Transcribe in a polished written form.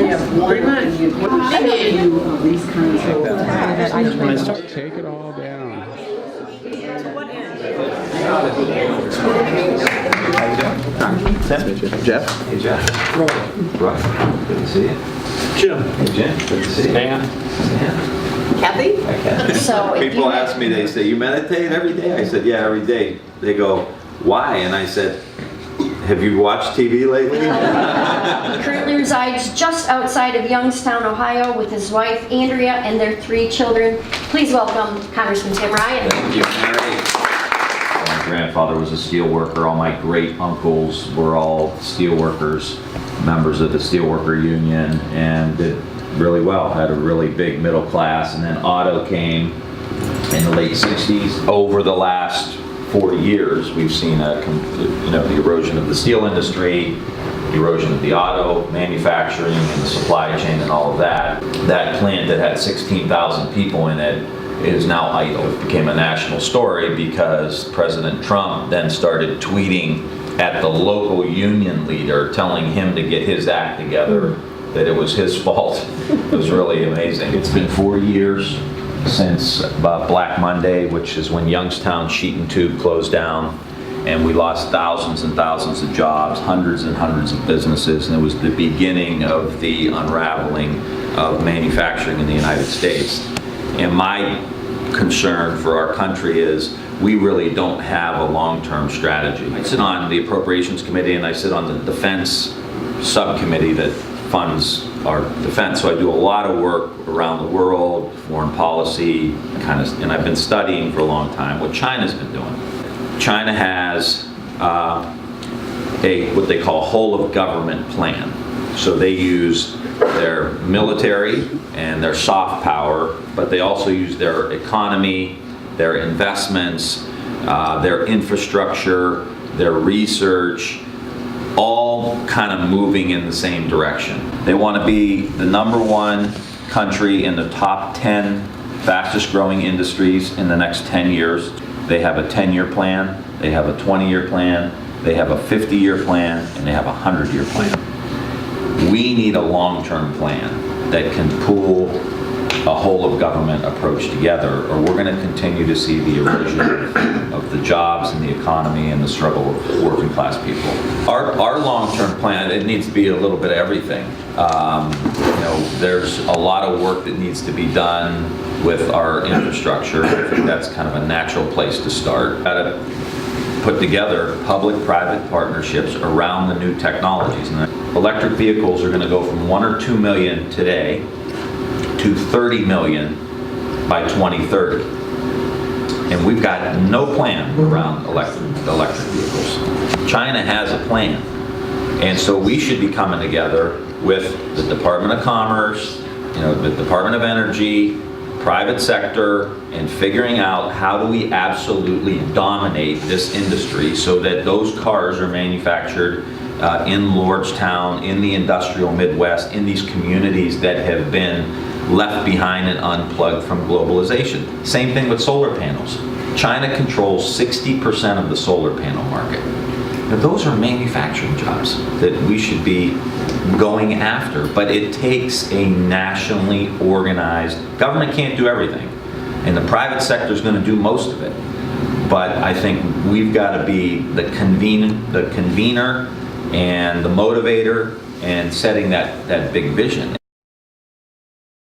Pretty much. Take it all down. Jeff? Hey, Jeff. Right. Good to see you. Jim. Hey, Jim. Good to see you. Dan. Kathy? Hi, Kathy. So if People you- ask me, they say, you meditate every day? I said, yeah, every day. They go, why? And I said, have you watched TV lately? He currently resides just outside of Youngstown, Ohio, with his wife Andrea and their 3 children. Please welcome Congressman Tim Ryan. Thank you, Mary. My grandfather was a steel worker. All my great uncles were all steel workers, members of the Steelworker Union, and did really well. Had a really big middle class, and then auto came in the late 60s. Over the last 40 years, we've seen the erosion of the steel industry, erosion of the auto manufacturing and the supply chain and all of that. That plant that had 16,000 people in it is now idle. It became a national story because President Trump then started tweeting at the local union leader, telling him to get his act together, that it was his fault. It was really amazing. It's been 4 years since Black Monday, which is when Youngstown Sheet and Tube closed down, and we lost thousands and thousands of jobs, hundreds and hundreds of businesses, and it was the beginning of the unraveling of manufacturing in the United States. And my concern for our country is we really don't have a long-term strategy. I sit on the Appropriations Committee and I sit on the Defense Subcommittee that funds our defense. So I do a lot of work around the world, foreign policy, and I've been studying for a long time what China's been doing. China has what they call a whole of government plan. So they use their military and their soft power, but they also use their economy, their investments, their infrastructure, their research, all kind of moving in the same direction. They want to be the #1 country in the top 10 fastest growing industries in the next 10 years. They have a 10-year plan, they have a 20-year plan, they have a 50-year plan, and they have a 100-year plan. We need a long-term plan that can pool a whole of government approach together, or we're going to continue to see the erosion of the jobs and the economy and the struggle of working class people. Our long-term plan, it needs to be a little bit of everything. There's a lot of work that needs to be done with our infrastructure. I think that's kind of a natural place to start. Got to put together public-private partnerships around the new technologies. And electric vehicles are going to go from 1 or 2 million today to 30 million by 2030. And we've got no plan around electric vehicles. China has a plan. And so we should be coming together with the Department of Commerce, the Department of Energy, private sector, and figuring out how do we absolutely dominate this industry so that those cars are manufactured in Lordstown, in the industrial Midwest, in these communities that have been left behind and unplugged from globalization. Same thing with solar panels. China controls 60% of the solar panel market. Now, those are manufacturing jobs that we should be going after, but it takes a nationally organized, government can't do everything, and the private sector is going to do most of it. But I think we've got to be the convener and the motivator and setting that big vision.